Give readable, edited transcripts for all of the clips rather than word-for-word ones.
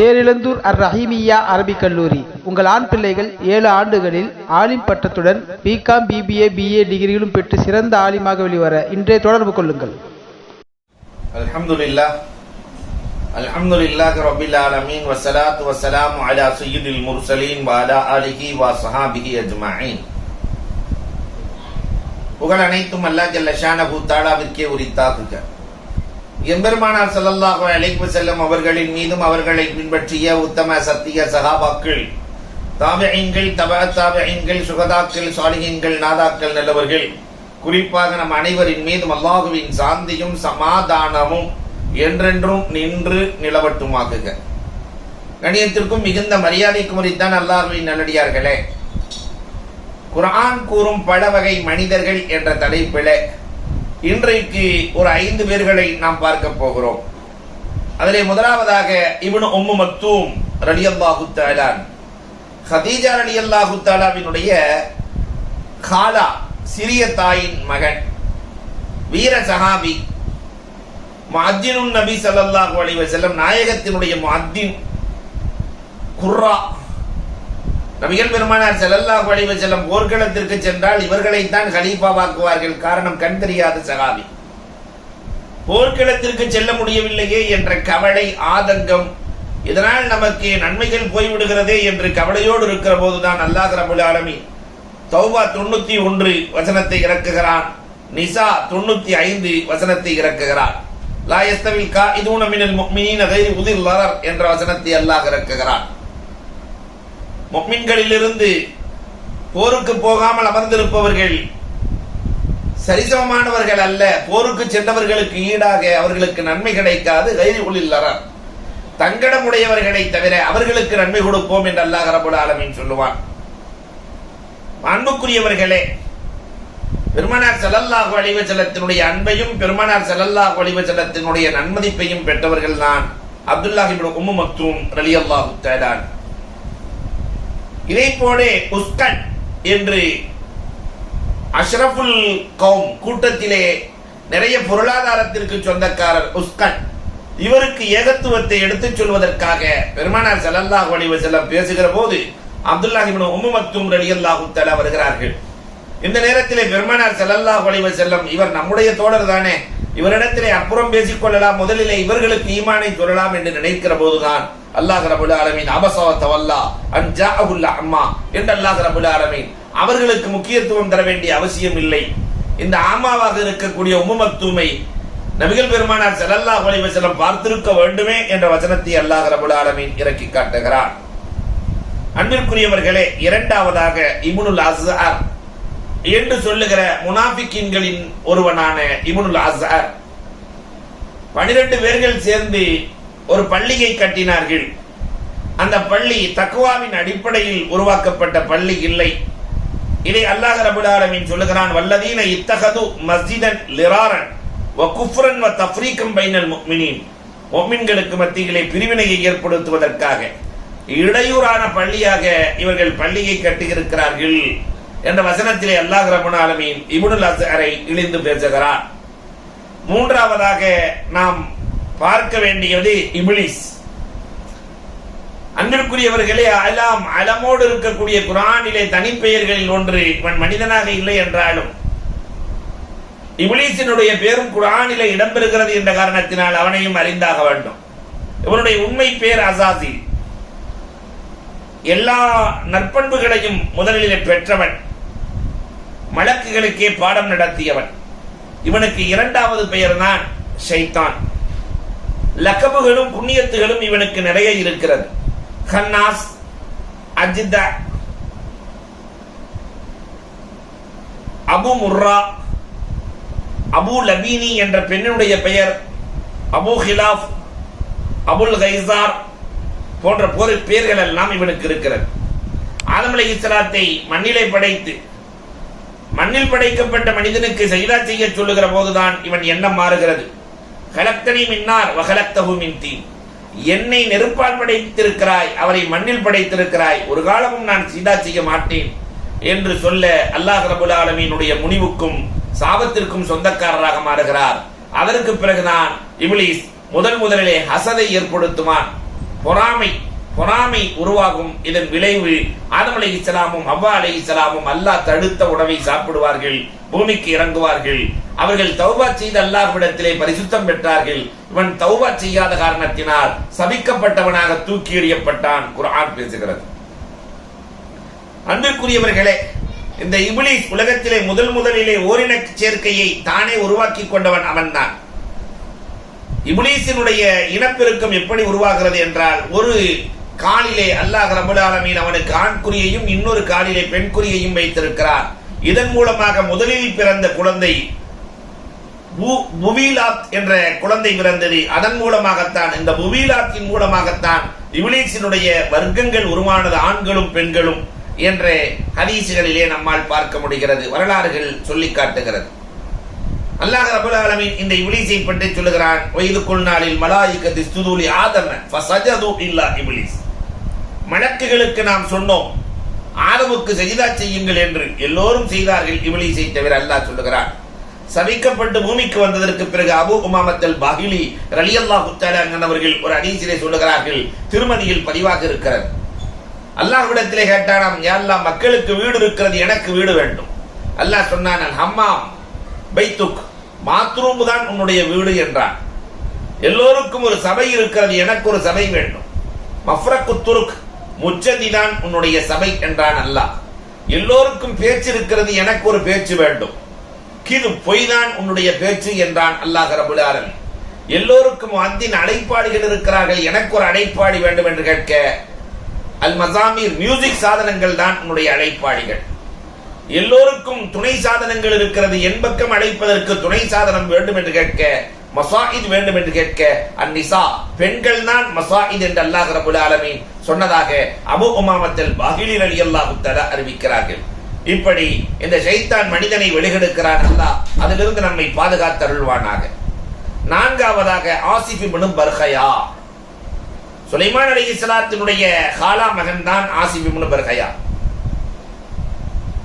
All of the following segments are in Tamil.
தேரிழந்தூர் அர் ரஹீமியா அரபிக் கல்லூரி. உங்கள் ஆண் பிள்ளைகள் 7 ஆண்டுகளில் ஆலிம் பட்டத்துடன் பிகாம், பிபிஏ, பிஏ டிகிரிகளும் பெற்று சிறந்த ஆலிமாக வெளிவர இன்றே தொடர்பு கொள்ளுங்கள். அல்ஹம்துலில்லாஹி ரப்பில் ஆலமீன் வஸ்ஸலாத்து வஸ்ஸலாமு அலா சய்யிதில் முர்சலீன் வ அலா ஆலிஹி வ ஸஹாபிஹி அஜ்மஈன். புகழ் அனைத்தும் அல்லாஹ் ஜல்ல ஷானஹு தஆலாவிற்கே உரித்தாகுக. எம்பெருமானார் ஸல்லல்லாஹு அலைஹி வஸல்லம் அவர்களின் மீதும் அவர்களை பின்பற்றிய உத்தம சத்திய சஹாபாக்கள், தாபிஈன்கள், தபஅத் தாபிஈன்கள், சுஹதாக்கள், சாலிஹீன்கள், நாதாக்கள், நல்லவர்கள், குறிப்பாக நம் அனைவரின் மீதும் அல்லாஹுவின் சாந்தியும் சமாதானமும் என்றென்றும் நின்று நிலவட்டுமாகுக. கணியத்திற்கும் மிகுந்த மரியாதைக்கும் உரித்தான் அல்லாஹுவின் நல்லடியார்களே, குர்ஆன் கூறும் பல வகை மனிதர்கள் என்ற தலைப்பில் இன்றைக்கு ஒரு 5 பேர்களை நாம் பார்க்க போகிறோம். அதிலே முதலாவதாக இப்னு உம்மு மக்தூம் ரலியல்லாஹு தஆலா, ஹதீஜா ரலியல்லாஹு தஆலாவினுடைய காலா, சிறிய தாயின் மகன், வீர சஹாபி, முஅத்தினுன் நபி ஸல்லல்லாஹு அலைஹி வஸல்லம், நாயகத்தினுடைய முஅத்தின், குர்ரா. நபிகள் பெருமானார் ஸல்லல்லாஹு அலைஹி வஸல்லம் போர்க்களத்திற்கு சென்றால் இவர்களைத்தான் கலீஃபாவாக்குவார்கள். காரணம், கண் தெரியாத சஹாபி. போர்க்களத்திற்கு செல்ல முடியவில்லையே என்ற கவலை, ஆதங்கம், இதனால் நமக்கு நன்மைகள் போய்விடுகிறதே என்று கவலையோடு இருக்கிற போதுதான் அல்லாஹ் ரப்பல் ஆலமீன் தௌபா 91 வசனத்தை இறக்குகிறான், நிசா 95 வசனத்தை இறக்குகிறான். லா யஸ்தவில் காயிதுன மினல் முஃமினீன கைரி உதில் லரர் என்ற வசனத்தை அல்லாஹ் இறக்குகிறான். முஃமின்களிலிருந்து போருக்கு போகாமல் அமர்ந்திருப்பவர்கள் சரிசமமானவர்கள் அல்ல. போருக்கு சென்றவர்களுக்கு ஈடாக அவர்களுக்கு நன்மை கிடைக்காது. கைரி உதில் லரர், தங்கடமுடையவர்களை தவிர அவர்களுக்கு நன்மை கொடுப்போம் என்று அல்லாஹ் ரப்பல் ஆலமீன் சொல்லுவான். அன்புக்குரியவர்களே, பெருமானார் ஸல்லல்லாஹு அலைஹி வஸல்லத்தினுடைய அன்பையும் பெருமானார் ஸல்லல்லாஹு அலைஹி வஸல்லத்தினுடைய நன்மதிப்பையும் பெற்றவர்கள் தான் அப்துல்லாஹ் இப்னு உம்மு மக்தூம் ரலியல்லாஹு தஆலா. இதை போலே உஸ்கன் என்று அஷ்ரஃபுல் கௌம் கூட்டத்திலே நிறைய பொருளாதாரத்திற்கு சொந்தக்காரர் உஸ்கன், இவருக்கு ஏகத்துவத்தை எடுத்துச் சொல்வதற்காக பெருமானார் ஸல்லல்லாஹு அலைஹி வஸல்லம் பேசுகிற போது அப்துல்லாஹ் இப்னு உம்மு மக்தூம் ரலியல்லாஹு தஆலா வருகிறார்கள். இந்த நேரத்திலே பெருமானார் ஸல்லல்லாஹு அலைஹி வஸல்லம், இவர் நம்முடைய தோழர் தானே, இவரிடத்திலே அப்புறம் பேசிக் கொள்ளலாம், முதலிலே இவர்களுக்கு ஈமானை சொல்லலாம் என்று நினைக்கிற போதுதான் அல்லாஹ் ரப்பல் ஆலமீன் அபஸா வ தவல்லா அன் ஜாஅஹுல் அம்மா என்று அல்லாஹ் ரப்பல் ஆலமீன் அவர்களுக்கு முக்கியத்துவம் தர வேண்டிய அவசியம் இல்லை. இந்த ஆமாவாக இருக்கக்கூடிய உம்மு மக்தூமை நபிகள் பெருமானார் ஸல்லல்லாஹு அலைஹி வஸல்லம் பார்த்திருக்க வேண்டுமே என்ற வசனத்தை அல்லாஹ் ரப்பல் ஆலமீன் இறக்கி காட்டுகிறார். அன்பிற்குரியவர்களே, இரண்டாவதாக இப்னுல் அஸ்அர் என்று சொல்லுகிற முனாஃபிக்கீன்களின் ஒருவனான இப்னுல் அஸ்அர், 12 பேர்கள் சேர்ந்து ஒரு பள்ளியை கட்டினார்கள். அந்த பள்ளி தக்வாவின் அடிப்படையில் உருவாக்கப்பட்ட பள்ளி இல்லை. இதை அல்லாஹ் ரப்பல் ஆலமீன் சொல்லுகிறான், வல்லதீன இத்தகது மஸ்ஜிதன் லிராரன் வ குஃப்ரன் வ தஃப்ரீகம் பைனல் முஃமினீன், முஃமின்களுக்கு மத்தியிலே பிரிவினையை ஏற்படுத்துவதற்காக இடையூறான பள்ளியாக இவர்கள் பள்ளியை கட்டியிருக்கிறார்கள் என்ற வசனத்திலே அல்லாஹ் ரப்பல் ஆலமீன் இப்னுல் அஸ்அரை இழிந்து பேசுகிறார். மூன்றாவதாக நாம் பார்க்க வேண்டியது இப்லீஸ். அன்பிற்குரியவர்களே, அலமோடு இருக்கக்கூடிய குர்ஆனிலே தனிப்பெயர்களில் ஒன்று, இவன் மனிதனாக இல்லை என்றாலும் இப்லீஸினுடைய பேரும் குர்ஆனிலே இடம்பெறுகிறது என்ற காரணத்தினால் அவனையும் அறிந்தாக வேண்டும். இவனுடைய உண்மை பேர் அசாசில். எல்லா நற்பண்புகளையும் முதலிலே பெற்றவன், மலக்குகளுக்கே பாடம் நடத்தியவன். இவனுக்கு 2வது பெயர் தான் ஷைத்தான். லக்கபுகளும் புண்ணியத்துகளும் இவனுக்கு நிறைய இருக்கிறது. கன்னாஸ், அஜ்த, அபு முர்ரா, அபு லபீனி என்ற பெண்ணுடைய பெயர், அபு ஹிலாஃப், அபுல் கைசார் போன்ற பெயர்கள் எல்லாம் இவனுக்கு இருக்கிறது. ஆதம் அலைஹிஸ்ஸலாத்தை மண்ணிலே படைத்து மண்ணில் படைக்கப்பட்ட மனிதனுக்கு சஜ்தா செய்ய சொல்லுகிற போதுதான் இவன் எண்ணம் மாறுகிறது. கலக்தனி மின்னார் வ கலக்தஹு மின் தீன், என்னை நெருப்பால் படைத்திருக்கிறாய், அவரை மண்ணில் படைத்திருக்கிறாய், ஒரு காலமும் நான் சஜ்தா செய்ய மாட்டேன் என்று சொல்ல அல்லாஹ் ரப்பல் ஆலமீனுடைய முனிவுக்கும் சாபத்திற்கும் சொந்தக்காரராக மாறுகிறார். அதற்கு பிறகுதான் இப்லீஸ் முதலிலே ஹசதை ஏற்படுத்துவான். பொறாமை உருவாகும். இதன் விளைவு ஆதம் அலைஹிஸ்ஸலாமும் ஹவ்வா அலைஹிஸ்ஸலாமும் அல்லாஹ் தடுத்த உணவை சாப்பிடுவார்கள், பூமிக்கு இறங்குவார்கள். அவர்கள் தௌபா செய்து அல்லாஹ்விடத்திலே பரிசுத்தம் பெற்றார்கள். இவன் தௌபா செய்யாத காரணத்தினால் சபிக்கப்பட்டவனாக தூக்கி எறியப்பட்டான். குர்ஆன் பேசுகிறது. அன்பிற்குரியவர்களே, இந்த இப்லீஸ் உலகத்திலே முதலிலே ஓரின சேர்க்கையை தானே உருவாக்கி கொண்டவன் அவன்தான். இப்லீஸினுடைய இனப்பெருக்கம் எப்படி உருவாகிறது என்றால், ஒரு காலிலே அல்லாஹ் ரப்பல் ஆலமீன் அவனுக்கு ஆண்குறியையும் இன்னொரு காலிலே பெண்குறியையும் வைத்திருக்கிறார். இதன் மூலமாக முதலில் பிறந்த குழந்தை புவீலாத் என்ற குழந்தை பிறந்தது. அதன் மூலமாகத்தான், இந்த புவீலாத்தின் மூலமாகத்தான் இப்லீஸினுடைய வர்க்கங்கள் உருவானது, ஆண்களும் பெண்களும் என்ற ஹதீசுகளிலே நம்மால் பார்க்க முடிகிறது, வரலாறுகள் சொல்லி காட்டுகிறது. அல்லாஹ் ரப்பல் ஆலமீன் இந்த இப்லீஸை பற்றி சொல்லுகிறான். வயது குல்நாளில் மலாயிகத்து இஸ்ஜுது லி ஆதம ஃபஸஜது இல்லா இப்லீஸ். மலக்குகளுக்கு நாம் சொன்னோம் ஆதமுக்கு சஜிதா செய்யுங்கள் என்று, எல்லோரும் செய்தார்கள், இப்லீஸை தவிர. அல்லாஹ் சொல்லுகிறான், சபிக்கப்பட்டு பூமிக்கு வந்ததற்கு பிறகு அபூ உமாமத்தல் பாஹிலி ரலியல்லாஹு தஆலா அவர்கள் ஒரு ஹதீஸிலே சொல்லுகிறார்கள், திருமதியில் பதிவாக இருக்கிறது. அல்லாஹ்விடத்திலே கேட்டானாம், யா அல்லாஹ், மக்களுக்கு வீடு இருக்கிறது, எனக்கு வீடு வேண்டும். அல்லாஹ் சொன்னான், அல் ஹம்மாம் பைத்துக், பாத்ரூம் தான் உன்னுடைய வீடு என்றான். எல்லோருக்கும் ஒரு சபை இருக்கிறது, எனக்கு ஒரு சபை வேண்டும். மஃப்ரக்கு துருக், முச்சதி தான் உன்னுடைய சபை என்றான் அல்லாஹ். எல்லோருக்கும் பேச்சு இருக்கிறது, எனக்கு ஒரு பேச்சு வேண்டும். கிது, பொய் தான் உன்னுடைய பேச்சு என்றான் அல்லாஹ் ரப்பல் ஆலமீன். எல்லோருக்கும் அத்தின் அடைப்பாடிகள் இருக்கிறார்கள், எனக்கு ஒரு அடைப்பாடி வேண்டும் என்று கேட்க, அல் மசாமீர், மியூசிக் சாதனங்கள் தான் உன்னுடைய அழைப்பாடிகள். எல்லோருக்கும் துணை சாதனங்கள் இருக்கிறது, என் பக்கம் அழைப்பதற்கு துணை சாதனம் வேண்டும் என்று கேட்க, மசாயித் வேண்டும் என்று கேட்க, அந்நிசா, பெண்கள் தான் மசாயித் என்று அல்லாஹ் ரப்பல் ஆலமீன் சொன்னதாக அபூ உமாமத்தல் பாஹிலி ரலியல்லாஹு தஆலா அறிவிக்கிறார்கள். இப்படி இந்த ஷைத்தான் மனிதனை வெளிகெடுக்கிறான். அல்லாஹ் அதிலிருந்து நம்மை பாதுகாத்தருள்வானாக. நான்காவதாக ஆசிஃப் இப்னு பர்கயா, சுலைமான் அலைஹிஸ்ஸலாத்தினுடைய ஹாலா மகன் தான் ஆசிஃப் இப்னு பர்கயா.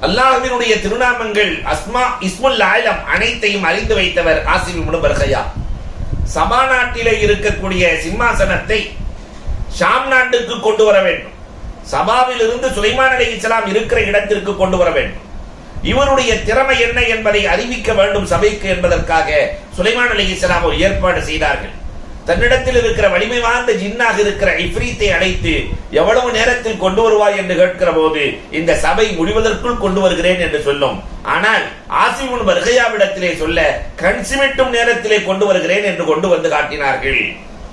அல்லாஹ்வினுடைய திருநாமங்கள் அஸ்மா இஸ்முல் ஆலம் அனைத்தையும் அறிந்து வைத்தவர் ஆசிஃப் இப்னு பர்கயா. சபா நாட்டிலே இருக்கக்கூடிய சிம்மாசனத்தை ஷாம் நாட்டுக்கு கொண்டு வர வேண்டும். சபாவில் இருந்து சுலைமான் அலைஹிஸ்ஸலாம் இருக்கிற இடத்திற்கு கொண்டு வர வேண்டும். இவருடைய திறமை என்ன என்பதை அறிவிக்க வேண்டும் சபைக்கு என்பதற்காக சுலைமான் அலைஹிஸ்ஸலாம் ஒரு ஏற்பாடு செய்தார்கள். தன்னிடத்தில் இருக்கிற வலிமை வாய்ந்த ஜின்னாக இருக்கிற இஃப்ரீத்தை அழைத்து, எவ்வளவு நேரத்தில் கொண்டு வருவாய் என்று கேட்கிற போது, இந்த சபை முடிவதற்குள் கொண்டு வருகிறேன் என்று சொல்லும். ஆனால் ஆசிஃப் இப்னு பர்கயாவிடத்திலே சொல்ல, கண் சிமிட்டும் நேரத்திலே கொண்டு வருகிறேன் என்று கொண்டு வந்து காட்டினார்கள்.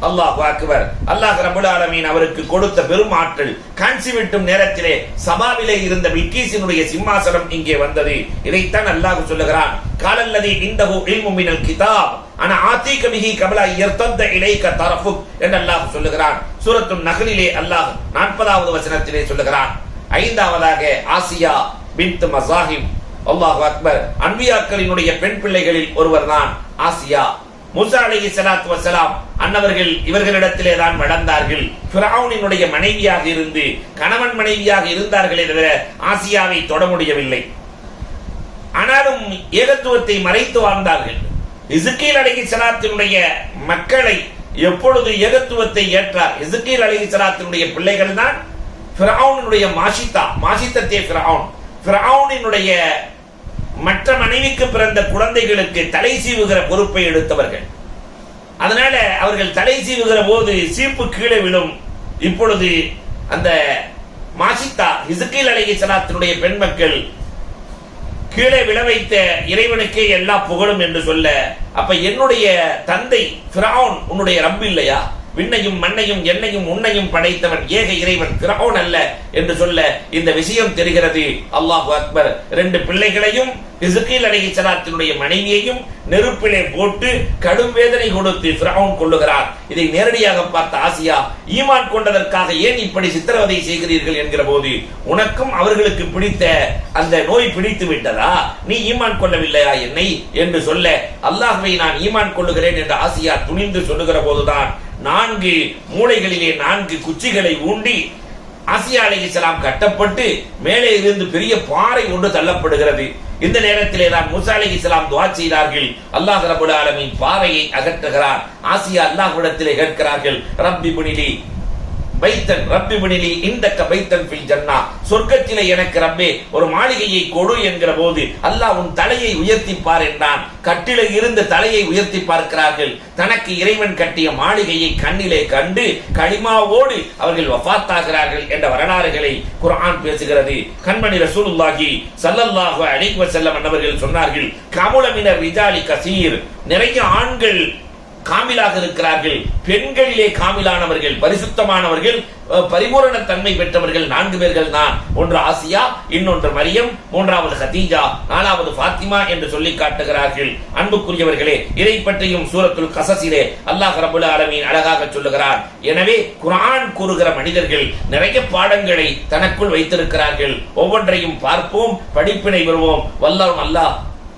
அல்லாஹ் அக்பர். அல்லாஹ் ரப்பல் ஆலமீன் அவருக்கு கொடுத்த பெரும் ஆற்றல். காஞ்சி விட்டும் நேரத்திலே சபாவிலே இருந்த பில்கீஸினுடைய சிம்மாசனம் இங்கே வந்தது. இதைத்தான் அல்லாஹ் சொல்லுகிறான், காலல்லதி இந்தஹு இல்மு மினல் கிதாப் அனா ஆதீக பிஹி கப்ல யர்தத இலைக தரஃபுக் என்று அல்லாஹ் சொல்லுகிறான். சூரத்துன் நஹ்லிலே அல்லாஹ் 40வது வசனத்திலே சொல்லுகிறான். ஐந்தாவதாக ஆசியா பின்த் மஸாஹிம். அல்லாஹ் அக்பர். அன்பியாக்களினுடைய பெண் பிள்ளைகளில் ஒருவர் தான் ஆசியா. மூசா அலைஹிஸ்ஸலாத்து வஸலாம் அன்னவர்கள் இவர்களிடத்திலே தான் வளர்ந்தார்கள். ஃபிரௌனினுடைய மனைவியாக இருந்து கணவன் மனைவியாக இருந்தார்களே தவிர ஆசியாவை தொட முடியவில்லை. ஆனாலும் ஏகத்துவத்தை மறைத்து வாழ்ந்தார்கள். இஸ்கீல் அலைஹிஸ்ஸலாத்தினுடைய மக்களை எப்பொழுது ஏகத்துவத்தை ஏற்றார், இஸ்கீல் அலைஹிஸ்ஸலாத்தினுடைய பிள்ளைகள் தான் ஃபிரௌனினுடைய மாஷித்தத்தே ஃபிரௌனினுடைய மற்ற மனைவிக்கு பிறந்த குழந்தைகளுக்கு தலை சீவுகிற பொறுப்பை எடுத்தவர்கள். அதனால அவர்கள் தலை சீவுகிற போது சீப்பு கீழே விழும். இப்பொழுது அந்த மாஷித்தா இஸ்கீல் அலைஹிஸ்ஸலாத்தினுடைய பெண் மக்கள் கீழே விழ வைத்த இறைவனுக்கே எல்லா புகழும் என்று சொல்ல, அப்ப என்னுடைய தந்தை ஃபிரௌன் உன்னுடைய ரப் இல்லையா? விண்ணையும் மண்ணையும் எண்ணையும் உன்னையும் படைத்தவன் ஏக இறைவன் ஃபிரௌன் அல்ல என்று சொல்ல இந்த விஷயம் தெரிகிறது. அல்லாஹு அக்பர். 2 பிள்ளைகளையும் இஸ்கீல் அலைஹிஸ்ஸலாத்தினுடைய மனைவியையும் நெருப்பிலே போட்டு கடும் வேதனை கொடுத்து ஃபிரௌன் கொள்ளுகிறார். இதை நேரடியாக பார்த்த ஆசியா, ஈமான் கொண்டதற்காக ஏன் இப்படி சித்திரவதை செய்கிறீர்கள் என்கிற போது, உனக்கும் அவர்களுக்கு பிடித்த அந்த நோய் பிடித்து விட்டதா, நீ ஈமான் கொள்ளவில்லையா என்னை என்று சொல்ல, அல்லாஹ்வை நான் ஈமான் கொள்ளுகிறேன் என்று ஆசியா துணிந்து சொல்லுகிற போதுதான் 4 மூலைகளிலே 4 குச்சிகளை ஊண்டி ஆசியா அலைஹிஸ்ஸலாம் கட்டப்பட்டு மேலே இருந்து பெரிய பாறை ஒன்று தள்ளப்படுகிறது. இந்த நேரத்திலே தான் மூசா அலைஹிஸ்ஸலாம் துஆ செய்தார்கள். அல்லாஹ் ரப்பல் ஆலமீன் பாறையை அகற்றுகிறார். ஆசியா அல்லாஹ்விடத்திலே கேட்கிறார்கள், ரப்பி புனிலி பைத்தன் ரப்பி பினிலி இந்தக்க பைத்தன் ஃபில் ஜன்னா, சொர்க்கத்திலே எனக்கு ரப்பே ஒரு மாளிகையை கொடு என்கிற போது அல்லாஹ் உன் தலையை உயர்த்திப்பார் என்றான். கட்டிலே இருந்து தலையை உயர்த்தி பார்க்கிறார்கள். தனக்கு இறைவன் கட்டிய மாளிகையை கண்ணிலே கண்டு களிமாவோடு அவர்கள் வஃபாத்தாகிறார்கள் என்ற வரலாறுகளை குர்ஆன் பேசுகிறது. கண்மணி ரசூலுல்லாஹி ஸல்லல்லாஹு அலைஹி வஸல்லம் அவர்கள் சொன்னார்கள், கமுல மினர் ரிஜாலி கஸீர், நிறைய ஆண்கள் காமிலாக இருக்கிறார்கள், பெண்களிலே காமிலானவர்கள் பரிசுத்தமானவர்கள் பரிபூரண தன்மை பெற்றவர்கள் 4 பேர்கள் தான். ஒன்று ஆசியா, இன்னொன்று மரியம், மூன்றாவது ஹதீஜா, நாலாவது ஃபாத்திமா என்று சொல்லி காட்டுகிறார்கள். அன்புக்குரியவர்களே, இதை பற்றியும் சூரத்துல் கஸஸிலே அல்லாஹ் ரப்பல் ஆலமீன் அழகாக சொல்லுகிறார். எனவே குர்ஆன் கூறுகிற மனிதர்கள் நிறைய பாடங்களை தனக்குள் வைத்திருக்கிறார்கள். ஒவ்வொன்றையும் பார்ப்போம், படிப்பினை பெறுவோம். வல்லவன் அல்லாஹ்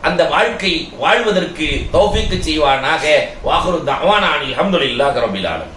அந்த வாழ்க்கை வாழ்வதற்கு தௌஃபீக் செய்வானாக. வாஹிரு தஅவானா அல்ஹம்துலில்லாஹி ரப்பில் ஆலமீன்.